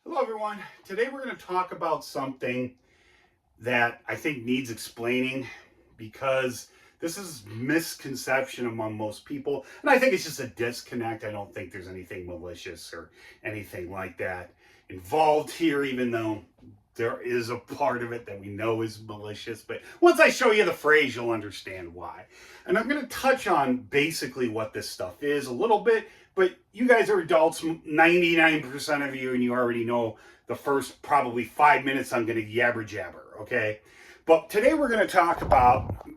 Hello, everyone. Today we're going to talk about something that I think needs explaining because this is misconception among most people. And I think it's just a disconnect. I don't think there's anything malicious or anything like that involved here, even though there is a part of it that we know is malicious. But once I show you the phrase, you'll understand why. And I'm going to touch on basically what this stuff is a little bit, but you guys are adults, 99% of you, and you already know the first probably 5 minutes I'm going to yabber jabber, okay? But today we're going to talk about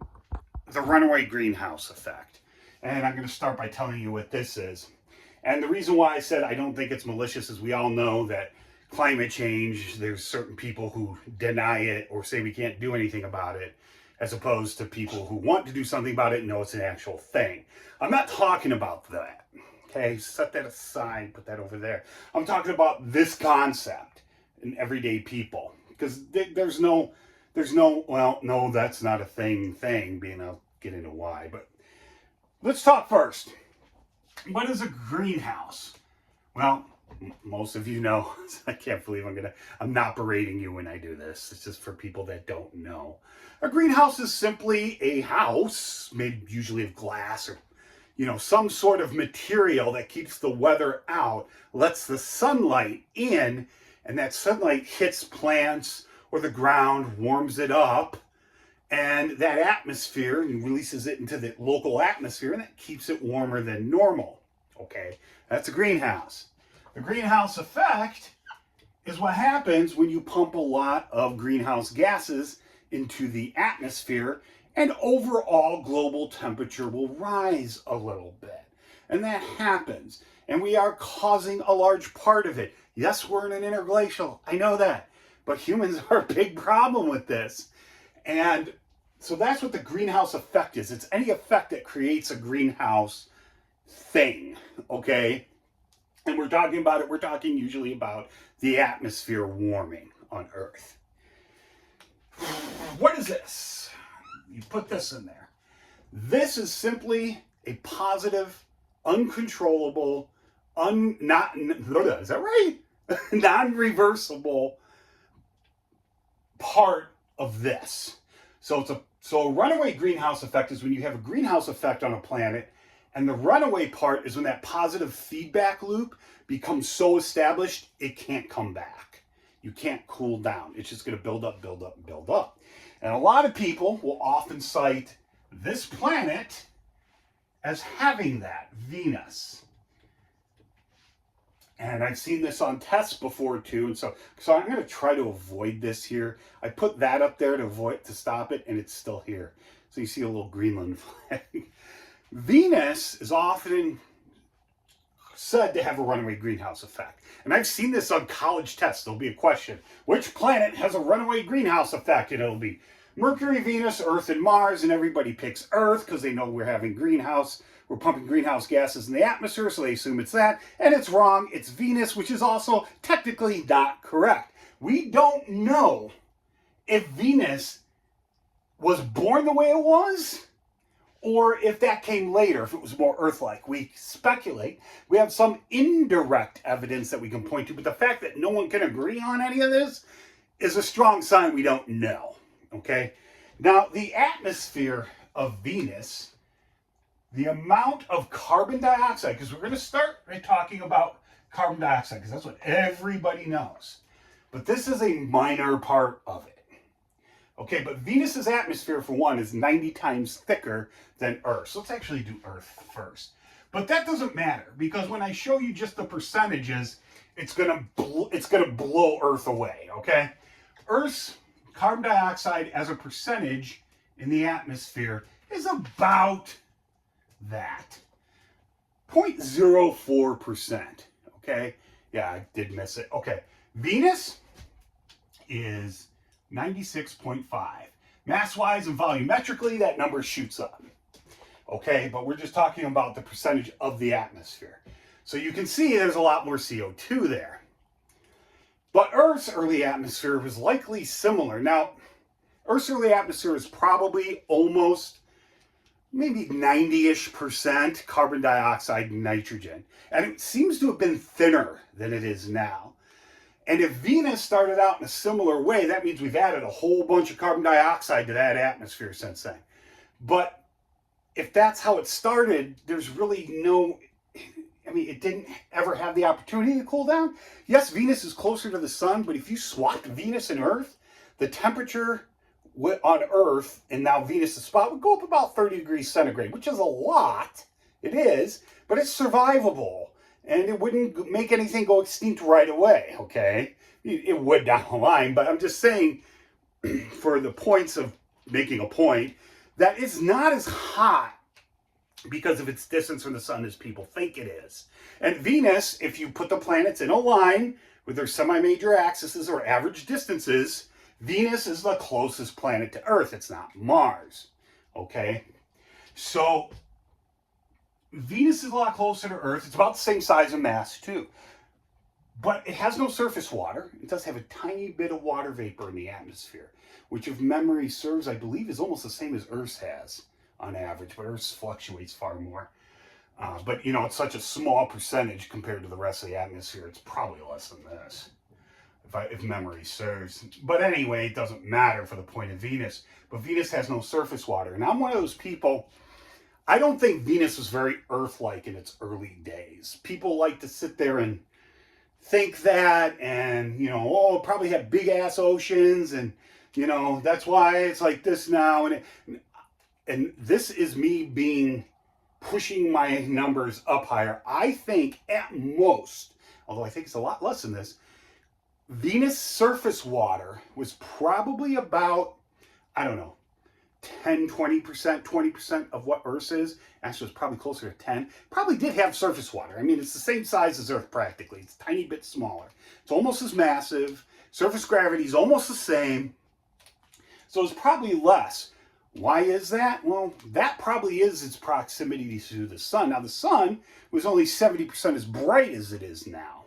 the runaway greenhouse effect. And I'm going to start by telling you what this is. And the reason why I said I don't think it's malicious is we all know that climate change, there's certain people who deny it or say we can't do anything about it, as opposed to people who want to do something about it and know it's an actual thing. I'm not talking about that. Okay, set that aside, put that over there. I'm talking about this concept in everyday people. Because there's no, well, no, that's not a thing, I'll get into why. But let's talk first. What is a greenhouse? Well, most of you know. I can't believe I'm not berating you when I do this. It's just for people that don't know. A greenhouse is simply a house made usually of glass or some sort of material that keeps the weather out, lets the sunlight in, and that sunlight hits plants or the ground, warms it up, and that atmosphere and releases it into the local atmosphere, and that keeps it warmer than normal. Okay, that's a greenhouse. The greenhouse effect is what happens when you pump a lot of greenhouse gases into the atmosphere, and overall global temperature will rise a little bit. And that happens. And we are causing a large part of it. Yes, we're in an interglacial. I know that. But humans are a big problem with this. And so that's what the greenhouse effect is. It's any effect that creates a greenhouse thing. Okay? And we're talking usually about the atmosphere warming on Earth. What is this? You put this in there. This is simply a positive, uncontrollable, is that right? Non-reversible part of this. So a runaway greenhouse effect is when you have a greenhouse effect on a planet, and the runaway part is when that positive feedback loop becomes so established it can't come back. You can't cool down. It's just going to build up, build up, and build up. And a lot of people will often cite this planet as having that, Venus. And I've seen this on tests before too, and so I'm going to try to avoid this here. I put that up there to stop it, and it's still here. So you see a little Greenland flag. Venus is often said to have a runaway greenhouse effect. And I've seen this on college tests. There'll be a question, which planet has a runaway greenhouse effect? And it'll be Mercury, Venus, Earth, and Mars. And everybody picks Earth because they know we're pumping greenhouse gases in the atmosphere, so they assume it's that. And it's wrong. It's Venus, which is also technically not correct. We don't know if Venus was born the way it was, or if that came later, if it was more Earth-like. We speculate. We have some indirect evidence that we can point to, but the fact that no one can agree on any of this is a strong sign we don't know, okay? Now, the atmosphere of Venus, the amount of carbon dioxide, because we're going to start by talking about carbon dioxide, because that's what everybody knows. But this is a minor part of it. Okay, but Venus's atmosphere, for one, is 90 times thicker than Earth. So let's actually do Earth first. But that doesn't matter, because when I show you just the percentages, it's gonna blow Earth away, okay? Earth's carbon dioxide as a percentage in the atmosphere is about that. 0.04%, okay? Yeah, I did miss it. Okay, Venus is 96.5. Mass-wise and volumetrically, that number shoots up. Okay, but we're just talking about the percentage of the atmosphere. So you can see there's a lot more CO2 there. But Earth's early atmosphere was likely similar. Now, Earth's early atmosphere is probably almost maybe 90-ish% carbon dioxide and nitrogen. And it seems to have been thinner than it is now. And if Venus started out in a similar way, that means we've added a whole bunch of carbon dioxide to that atmosphere since then. But if that's how it started, there's really no, I mean, it didn't ever have the opportunity to cool down. Yes, Venus is closer to the sun, but if you swapped Venus and Earth, the temperature on Earth and now Venus' spot would go up about 30 degrees centigrade, which is a lot. It is, but it's survivable. And it wouldn't make anything go extinct right away, okay? It would down the line, but I'm just saying, for the points of making a point, that it's not as hot because of its distance from the sun as people think it is. And Venus, if you put the planets in a line with their semi-major axes or average distances, Venus is the closest planet to Earth. It's not Mars, okay? So Venus is a lot closer to Earth. It's about the same size and mass, too. But it has no surface water. It does have a tiny bit of water vapor in the atmosphere, which, if memory serves, I believe is almost the same as Earth's has on average, but Earth's fluctuates far more. But, you know, it's such a small percentage compared to the rest of the atmosphere. It's probably less than this, if memory serves. But anyway, it doesn't matter for the point of Venus. But Venus has no surface water. And I'm one of those people, I don't think Venus was very Earth-like in its early days. People like to sit there and think that, and, you know, oh, it probably had big-ass oceans, and, you know, that's why it's like this now. And this is me pushing my numbers up higher. I think at most, although I think it's a lot less than this, Venus surface water was probably about, I don't know, 10, 20%, 20% of what Earth is. Actually, it's probably closer to 10. Probably did have surface water. I mean, it's the same size as Earth practically. It's a tiny bit smaller. It's almost as massive. Surface gravity is almost the same. So it's probably less. Why is that? Well, that probably is its proximity to the sun. Now, the sun was only 70% as bright as it is now.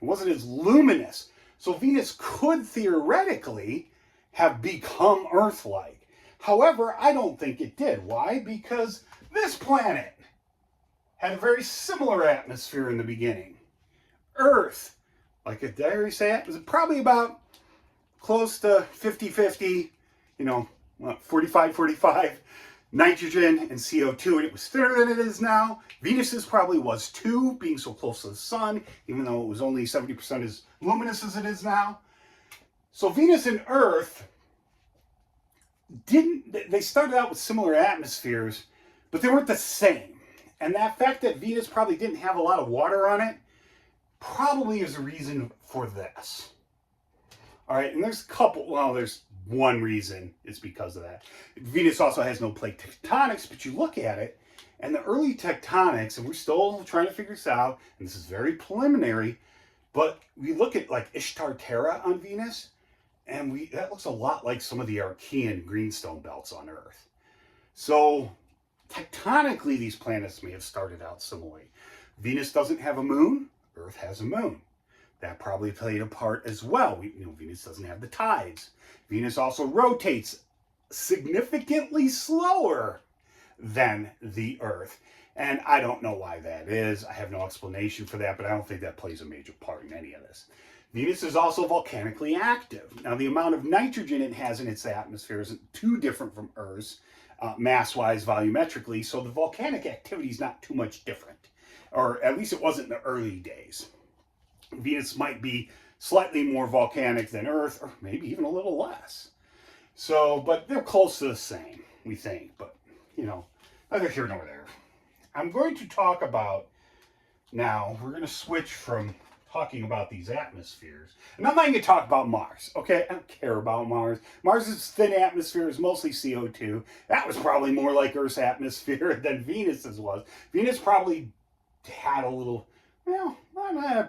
It wasn't as luminous. So Venus could theoretically have become Earth-like. However, I don't think it did. Why? Because this planet had a very similar atmosphere in the beginning. Earth, like did I already say it? Was probably about close to 50-50, you know, 45-45 nitrogen and CO2, and it was thinner than it is now. Venus's probably was too, being so close to the sun, even though it was only 70% as luminous as it is now. So Venus and Earth they started out with similar atmospheres, but they weren't the same. And that fact that Venus probably didn't have a lot of water on it probably is a reason for this. All right, and there's one reason it's because of that. Venus also has no plate tectonics, but you look at it, and the early tectonics, and we're still trying to figure this out, and this is very preliminary, but we look at like Ishtar Terra on Venus, and that looks a lot like some of the Archean greenstone belts on Earth. So tectonically, these planets may have started out similarly. Venus doesn't have a moon. Earth has a moon. That probably played a part as well. Venus doesn't have the tides. Venus also rotates significantly slower than the Earth. And I don't know why that is. I have no explanation for that, but I don't think that plays a major part in any of this. Venus is also volcanically active. Now, the amount of nitrogen it has in its atmosphere isn't too different from Earth's, mass-wise, volumetrically, so the volcanic activity is not too much different. Or at least it wasn't in the early days. Venus might be slightly more volcanic than Earth, or maybe even a little less. So, but they're close to the same, we think. But, you know, neither here nor there. I'm going to talk about, now, we're going to switch from talking about these atmospheres. And I'm not going to talk about Mars, okay? I don't care about Mars. Mars's thin atmosphere is mostly CO2. That was probably more like Earth's atmosphere than Venus's was. Venus probably had a little, well,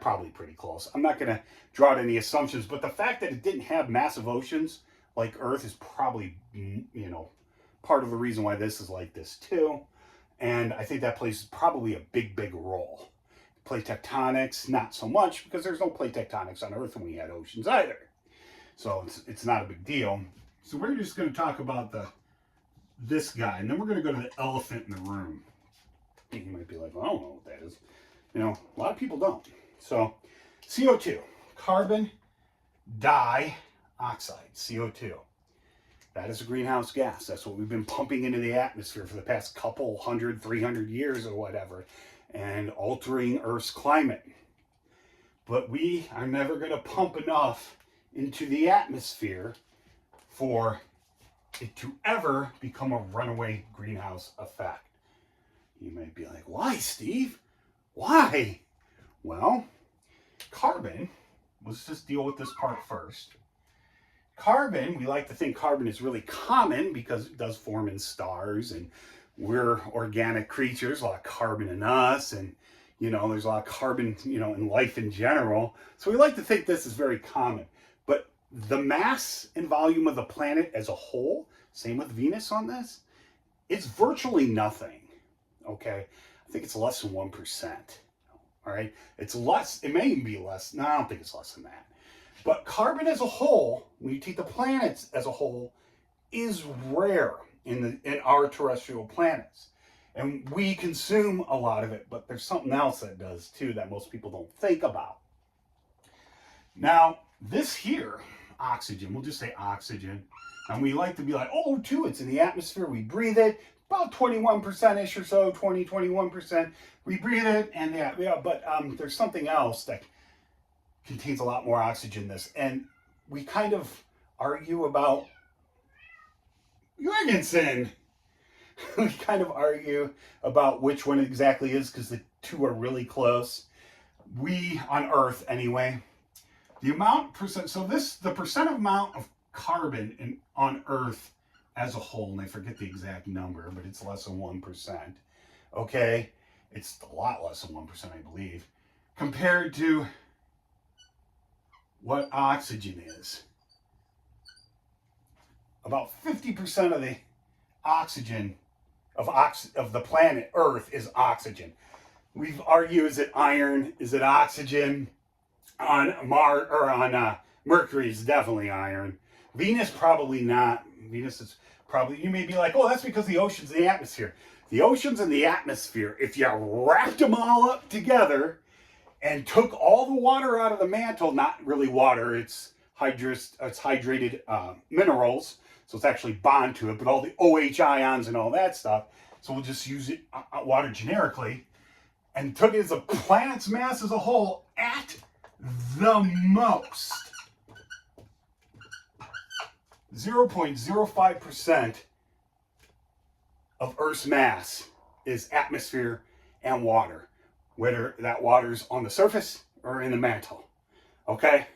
probably pretty close. I'm not going to draw out any assumptions, but the fact that it didn't have massive oceans like Earth is probably, you know, part of the reason why this is like this too. And I think that plays probably a big, big role. Plate tectonics, not so much, because there's no plate tectonics on Earth when we had oceans either. So it's not a big deal. So we're just going to talk about this guy, and then we're going to go to the elephant in the room. You might be like, well, I don't know what that is. You know, a lot of people don't. So CO2, carbon dioxide, CO2. That is a greenhouse gas. That's what we've been pumping into the atmosphere for the past couple 100, 300 years or whatever, and altering Earth's climate. But we are never going to pump enough into the atmosphere for it to ever become a runaway greenhouse effect. You might be like, why, Steve? Why? Well, carbon, let's just deal with this part first. Carbon, we like to think carbon is really common because it does form in stars, and we're organic creatures, a lot of carbon in us, and there's a lot of carbon, in life in general. So we like to think this is very common. But the mass and volume of the planet as a whole, same with Venus on this, it's virtually nothing. Okay? I think it's less than 1%. All right? It's less, it may even be less. No, I don't think it's less than that. But carbon as a whole, when you take the planets as a whole, is rare in our terrestrial planets. And we consume a lot of it, but there's something else that does too that most people don't think about. Now, this here, oxygen, we'll just say oxygen. And we like to be like, oh, too, it's in the atmosphere, we breathe it, about 21%-ish or so, 21%. We breathe it, and but there's something else that contains a lot more oxygen than this. And we kind of argue about Jorgensen. We kind of argue about which one exactly is because the two are really close. We, on Earth anyway, the percent amount of carbon on Earth as a whole, and I forget the exact number, but it's less than 1%. Okay? It's a lot less than 1%, I believe, compared to what oxygen is. About 50% of the oxygen of the planet Earth is oxygen. We've argued, is it iron? Is it oxygen? On Mars or on Mercury is definitely iron. Venus probably not. Venus is probably, you may be like, oh, that's because the ocean's in the atmosphere. The ocean's in the atmosphere, if you wrapped them all up together and took all the water out of the mantle, not really water, it's hydrated minerals, so it's actually bond to it, but all the OH ions and all that stuff, so we'll just use it, water generically, and took it as a planet's mass as a whole at the most 0.05% of Earth's mass is atmosphere and water, whether that water's on the surface or in the mantle. Okay?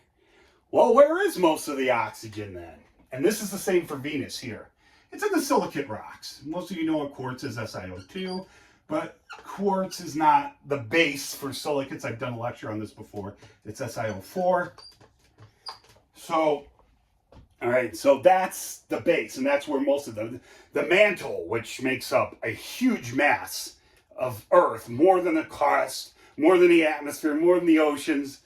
Well, where is most of the oxygen then? And this is the same for Venus here. It's in the silicate rocks. Most of you know what quartz is, SiO2, but quartz is not the base for silicates. I've done a lecture on this before. It's SiO4. So, all right, so that's the base, and that's where most of the mantle, which makes up a huge mass of Earth, more than the crust, more than the atmosphere, more than the oceans,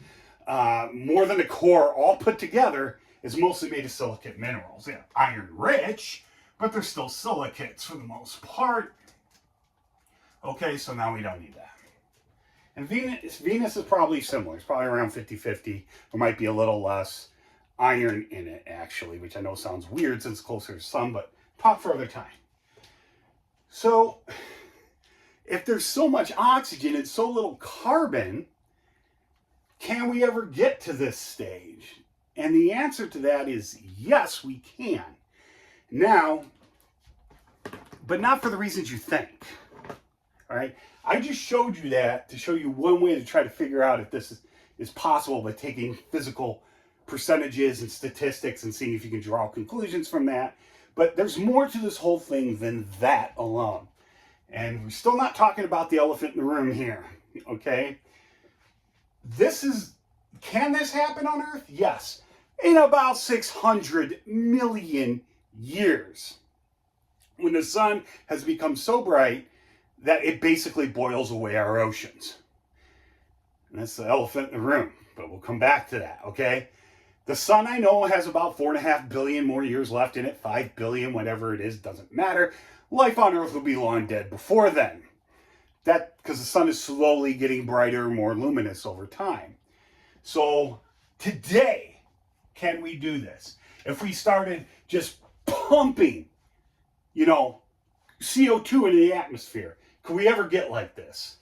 more than the core, all put together, is mostly made of silicate minerals. Yeah, iron rich, but they're still silicates for the most part. Okay, so now we don't need that. And Venus is probably similar. It's probably around 50-50. There might be a little less iron in it, actually, which I know sounds weird since it's closer to the sun, but talk for other time. So, if there's so much oxygen and so little carbon, can we ever get to this stage? And the answer to that is yes, we can. Now, but not for the reasons you think. All right? I just showed you that to show you one way to try to figure out if this is possible by taking physical percentages and statistics and seeing if you can draw conclusions from that. But there's more to this whole thing than that alone. And we're still not talking about the elephant in the room here, okay? Can this happen on Earth? Yes. In about 600 million years, when the sun has become so bright that it basically boils away our oceans. And that's the elephant in the room, but we'll come back to that, okay? The sun, I know, has about 4.5 billion more years left in it, 5 billion, whatever it is, doesn't matter. Life on Earth will be long dead before then. Because the sun is slowly getting brighter, more luminous over time. So, today, can we do this? If we started just pumping, you know, CO2 into the atmosphere, could we ever get like this?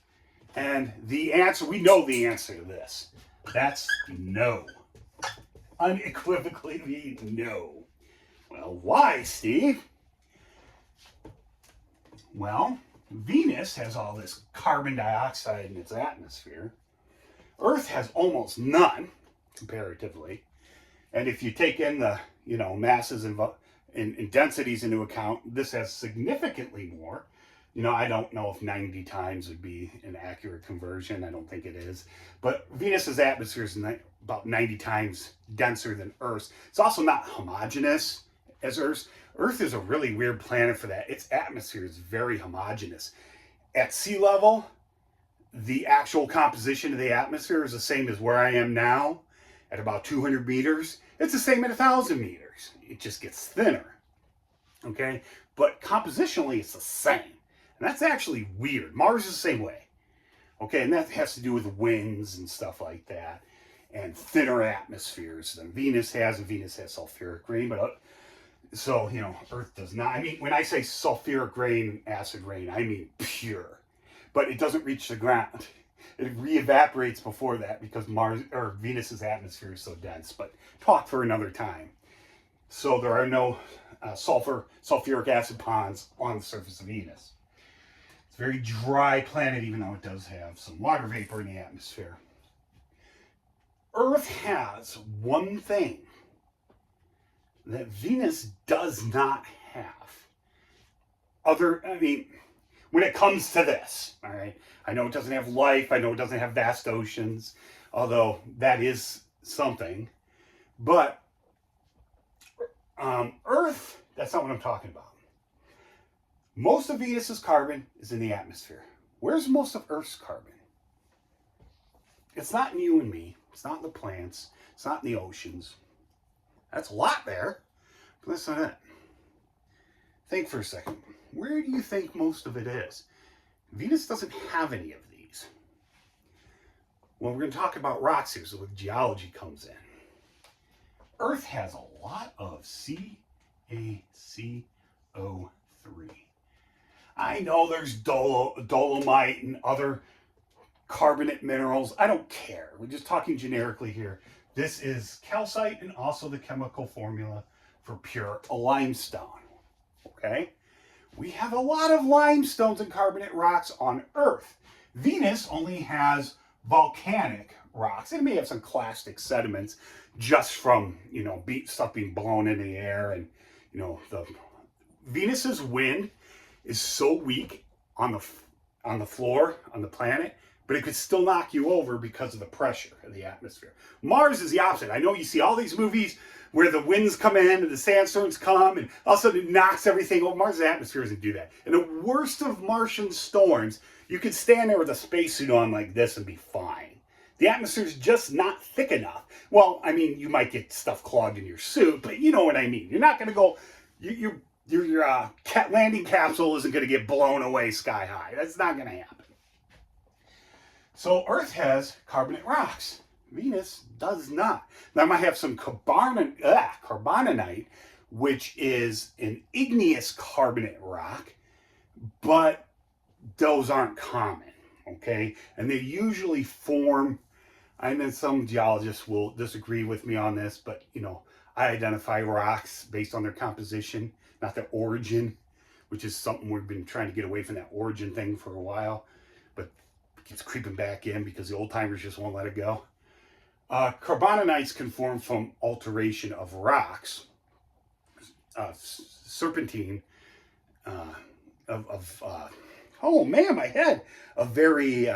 And the answer, we know the answer to this. That's no. Unequivocally no. Well, why, Steve? Well, Venus has all this carbon dioxide in its atmosphere. Earth has almost none, comparatively. And if you take in the, you know, masses and densities into account, this has significantly more. You know, I don't know if 90 times would be an accurate conversion. I don't think it is. But Venus's atmosphere is about 90 times denser than Earth's. It's also not homogeneous as Earth's. Earth is a really weird planet for that. Its atmosphere is very homogeneous. At sea level, the actual composition of the atmosphere is the same as where I am now at about 200 meters. It's the same at 1,000 meters. It just gets thinner, okay? But compositionally, it's the same. And that's actually weird. Mars is the same way, okay? And that has to do with winds and stuff like that and thinner atmospheres than Venus has. And Venus has sulfuric rain, but so, you know, Earth does not. I mean, when I say sulfuric rain, acid rain, I mean pure. But it doesn't reach the ground. It re-evaporates before that because Mars or Venus's atmosphere is so dense. But talk for another time. So there are no sulfuric acid ponds on the surface of Venus. It's a very dry planet, even though it does have some water vapor in the atmosphere. Earth has one thing that Venus does not have. When it comes to this, all right? I know it doesn't have life. I know it doesn't have vast oceans, although that is something. But Earth, that's not what I'm talking about. Most of Venus's carbon is in the atmosphere. Where's most of Earth's carbon? It's not in you and me. It's not in the plants. It's not in the oceans. That's a lot there, but that's not it. Think for a second. Where do you think most of it is? Venus doesn't have any of these. Well, we're going to talk about rocks here, so the geology comes in. Earth has a lot of CaCO3. I know there's dolomite and other carbonate minerals. I don't care. We're just talking generically here. This is calcite and also the chemical formula for pure limestone. Okay? We have a lot of limestones and carbonate rocks on Earth. Venus only has volcanic rocks. It may have some clastic sediments just from, you know, stuff being blown in the air. And, you know, Venus's wind is so weak on the floor, on the planet, but it could still knock you over because of the pressure of the atmosphere. Mars is the opposite. I know you see all these movies where the winds come in and the sandstorms come and all of a sudden it knocks everything over. Mars' atmosphere doesn't do that. In the worst of Martian storms, you could stand there with a spacesuit on like this and be fine. The atmosphere's just not thick enough. Well, I mean, you might get stuff clogged in your suit, but you know what I mean. You're not going to go, your landing capsule isn't going to get blown away sky high. That's not going to happen. So Earth has carbonate rocks. Venus does not. Now I might have some carbonanite, which is an igneous carbonate rock, but those aren't common, okay? And they usually form, I know some geologists will disagree with me on this, but, you know, I identify rocks based on their composition, not their origin, which is something we've been trying to get away from, that origin thing for a while, but it keeps creeping back in because the old timers just won't let it go. Carbonanites can form from alteration of rocks, serpentine, oh man, my head, of very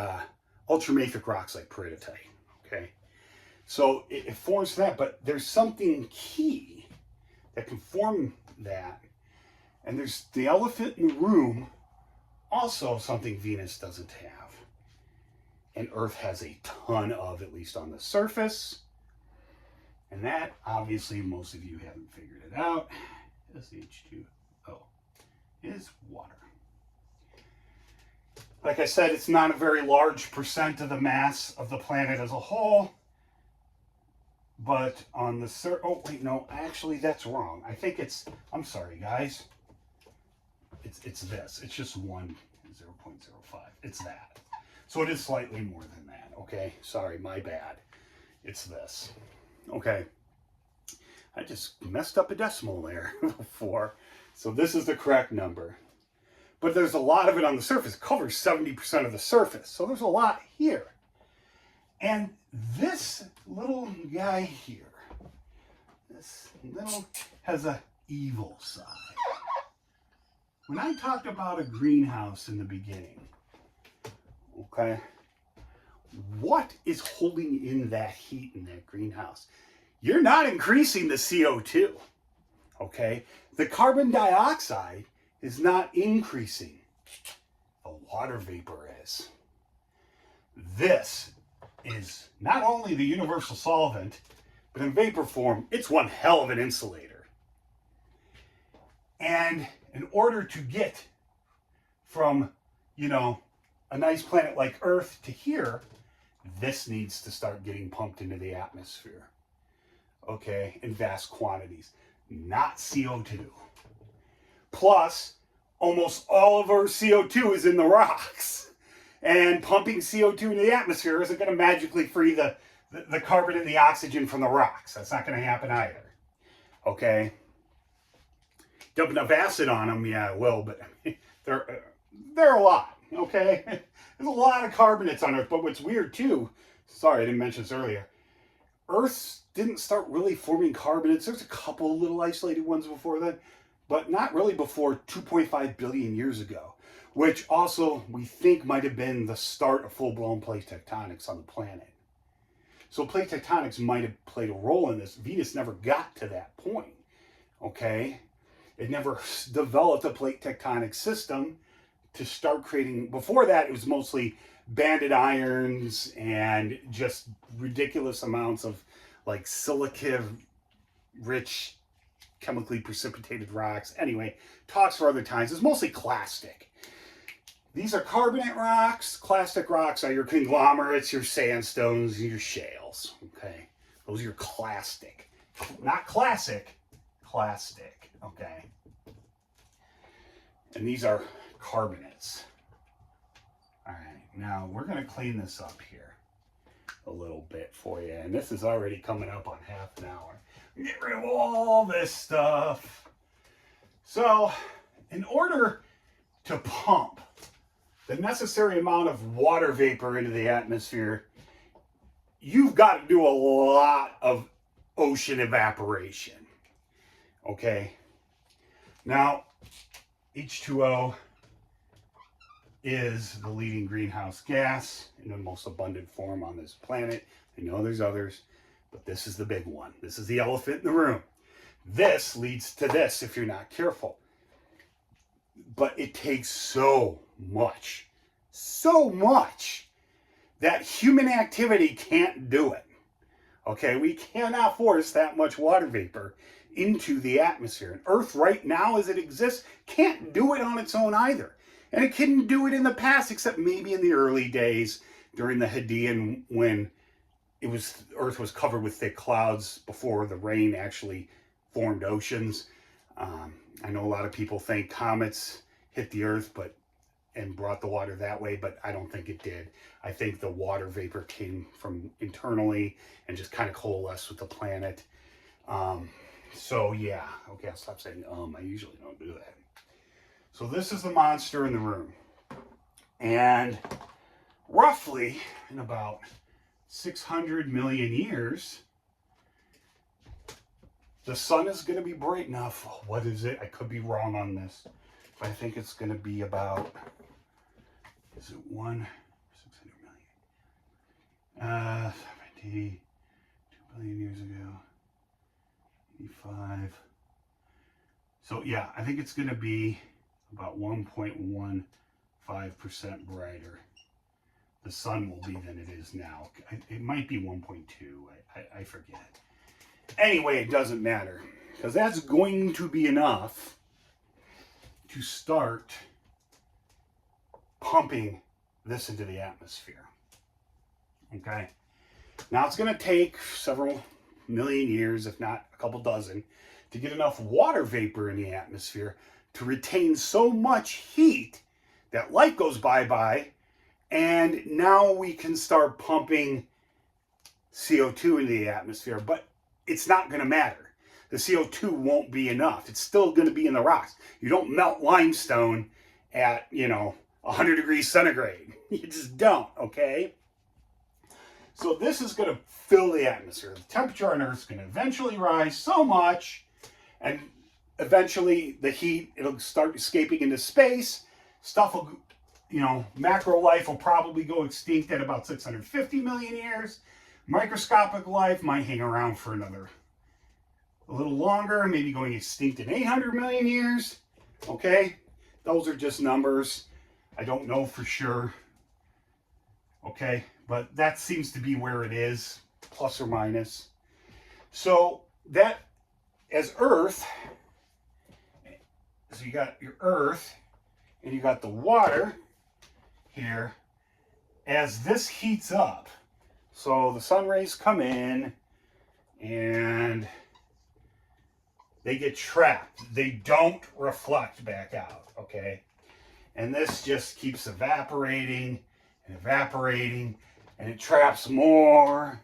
ultramafic rocks like peridotite, okay? So it forms that, but there's something key that can form that, and there's the elephant in the room, also something Venus doesn't have. And Earth has a ton of, at least on the surface. And that, obviously, most of you haven't figured it out. SH2O is water. Like I said, it's not a very large percent of the mass of the planet as a whole. But on the oh wait, no, actually that's wrong. I think it's, I'm sorry guys. It's this. It's just 0.05. It's that. So it is slightly more than that. Okay, sorry, my bad. It's this. Okay. I just messed up a decimal there before. So this is the correct number. But there's a lot of it on the surface. It covers 70% of the surface. So there's a lot here. And this little guy here, this little, has a evil side. When I talked about a greenhouse in the beginning, okay, what is holding in that heat in that greenhouse? You're not increasing the CO2, okay? The carbon dioxide is not increasing. The water vapor is. This is not only the universal solvent, but in vapor form, it's one hell of an insulator. And in order to get from, you know, a nice planet like Earth to here, this needs to start getting pumped into the atmosphere. Okay, in vast quantities, not CO2. Plus, almost all of our CO2 is in the rocks. And pumping CO2 into the atmosphere isn't going to magically free the carbon and the oxygen from the rocks. That's not going to happen either. Okay? Dump enough acid on them, yeah, it will, but they're a lot, okay? There's a lot of carbonates on Earth, but what's weird too, sorry, I didn't mention this earlier, Earth didn't start really forming carbonates. There's a couple little isolated ones before that, but not really before 2.5 billion years ago, which also we think might have been the start of full-blown plate tectonics on the planet. So plate tectonics might have played a role in this. Venus never got to that point, okay? It never developed a plate tectonic system to start creating. Before that, it was mostly banded irons and just ridiculous amounts of like silica-rich, chemically precipitated rocks. Anyway, talks for other times. It's mostly clastic. These are carbonate rocks. Clastic rocks are your conglomerates, your sandstones, your shales. Okay, those are your clastic, not classic, clastic. Okay, and these are carbonates. All right, now we're going to clean this up here a little bit for you, and this is already coming up on half an hour. Get rid of all this stuff. So, in order to pump the necessary amount of water vapor into the atmosphere, you've got to do a lot of ocean evaporation. Okay? Now, H2O is the leading greenhouse gas in the most abundant form on this planet. I know there's others, but this is the big one. This is the elephant in the room. This leads to this if you're not careful. But it takes so much that human activity can't do it. Okay, we cannot force that much water vapor into the atmosphere. And Earth right now as it exists can't do it on its own either. And it couldn't do it in the past, except maybe in the early days during the Hadean when Earth was covered with thick clouds before the rain actually formed oceans. I know a lot of people think comets hit the Earth and brought the water that way, but I don't think it did. I think the water vapor came from internally and just kind of coalesced with the planet. So yeah, okay, I'll stop saying I usually don't do that. So this is the monster in the room. And roughly in about 600 million years, the sun is going to be bright enough. What is it? I could be wrong on this, but I think it's going to be about, is it 600 million? 72 billion years ago. 85. So yeah, I think it's going to be about 1.15% brighter. The sun will be than it is now. It might be 1.2. I forget. Anyway, it doesn't matter, because that's going to be enough to start pumping this into the atmosphere. Okay? Now it's going to take several million years, if not a couple dozen, to get enough water vapor in the atmosphere to retain so much heat that light goes bye-bye, and now we can start pumping CO2 into the atmosphere. But it's not going to matter. The CO2 won't be enough. It's still going to be in the rocks. You don't melt limestone at, 100 degrees centigrade. You just don't, okay? So this is going to fill the atmosphere. The temperature on Earth is going to eventually rise so much, and eventually the heat, it'll start escaping into space. Stuff will, macro life will probably go extinct at about 650 million years. Microscopic life might hang around for a little longer, maybe going extinct in 800 million years. Okay? Those are just numbers. I don't know for sure. Okay? But that seems to be where it is, plus or minus. So that, as Earth, so you got your Earth, and you got the water here. As this heats up, so the sun rays come in, and they get trapped. They don't reflect back out, okay? And this just keeps evaporating and evaporating, and it traps more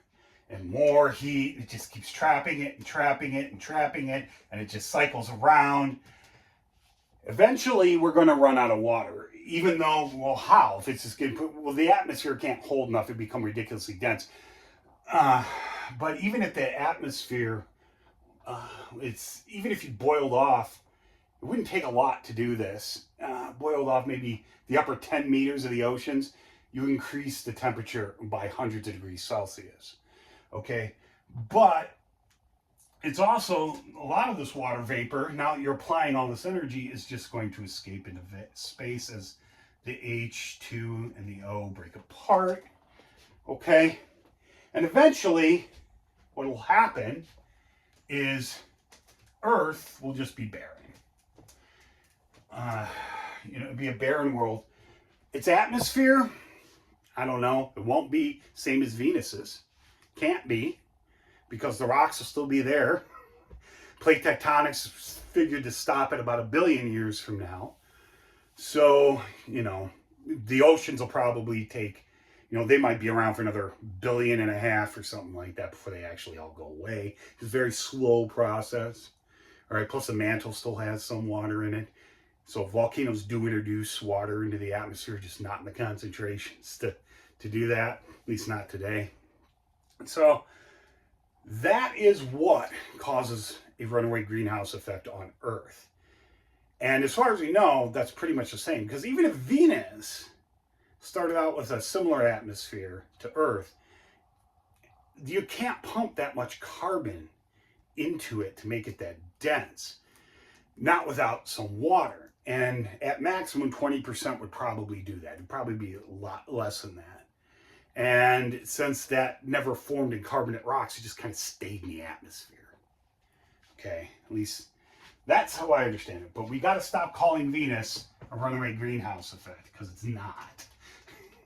and more heat. It just keeps trapping it and trapping it and trapping it, and it just cycles around. Eventually, we're going to run out of water, even though, well, how? If it's just getting put, well, the atmosphere can't hold enough to become ridiculously dense. But even if the atmosphere, even if you boiled off, it wouldn't take a lot to do this. Boiled off maybe the upper 10 meters of the oceans, you increase the temperature by hundreds of degrees Celsius. Okay? But it's also, a lot of this water vapor, now that you're applying all this energy, is just going to escape into space as the H2 and the O break apart. Okay? And eventually, what will happen is Earth will just be barren. It'll be a barren world. Its atmosphere, I don't know. It won't be same as Venus's. Can't be, because the rocks will still be there. Plate tectonics is figured to stop at about 1 billion years from now. So, the oceans will probably take, they might be around for another 1.5 billion or something like that before they actually all go away. It's a very slow process. All right, plus the mantle still has some water in it. So volcanoes do introduce water into the atmosphere, just not in the concentrations to do that, at least not today. So that is what causes a runaway greenhouse effect on Earth. And as far as we know, that's pretty much the same. Because even if Venus started out with a similar atmosphere to Earth, you can't pump that much carbon into it to make it that dense. Not without some water. And at maximum, 20% would probably do that. It'd probably be a lot less than that. And since that never formed in carbonate rocks, it just kind of stayed in the atmosphere. Okay, at least that's how I understand it. But we got to stop calling Venus a runaway greenhouse effect, because it's not.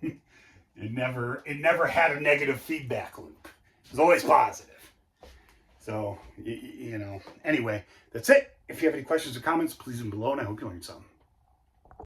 It never had a negative feedback loop. It was always positive. So, anyway, that's it. If you have any questions or comments, please leave them below, and I hope you learned something.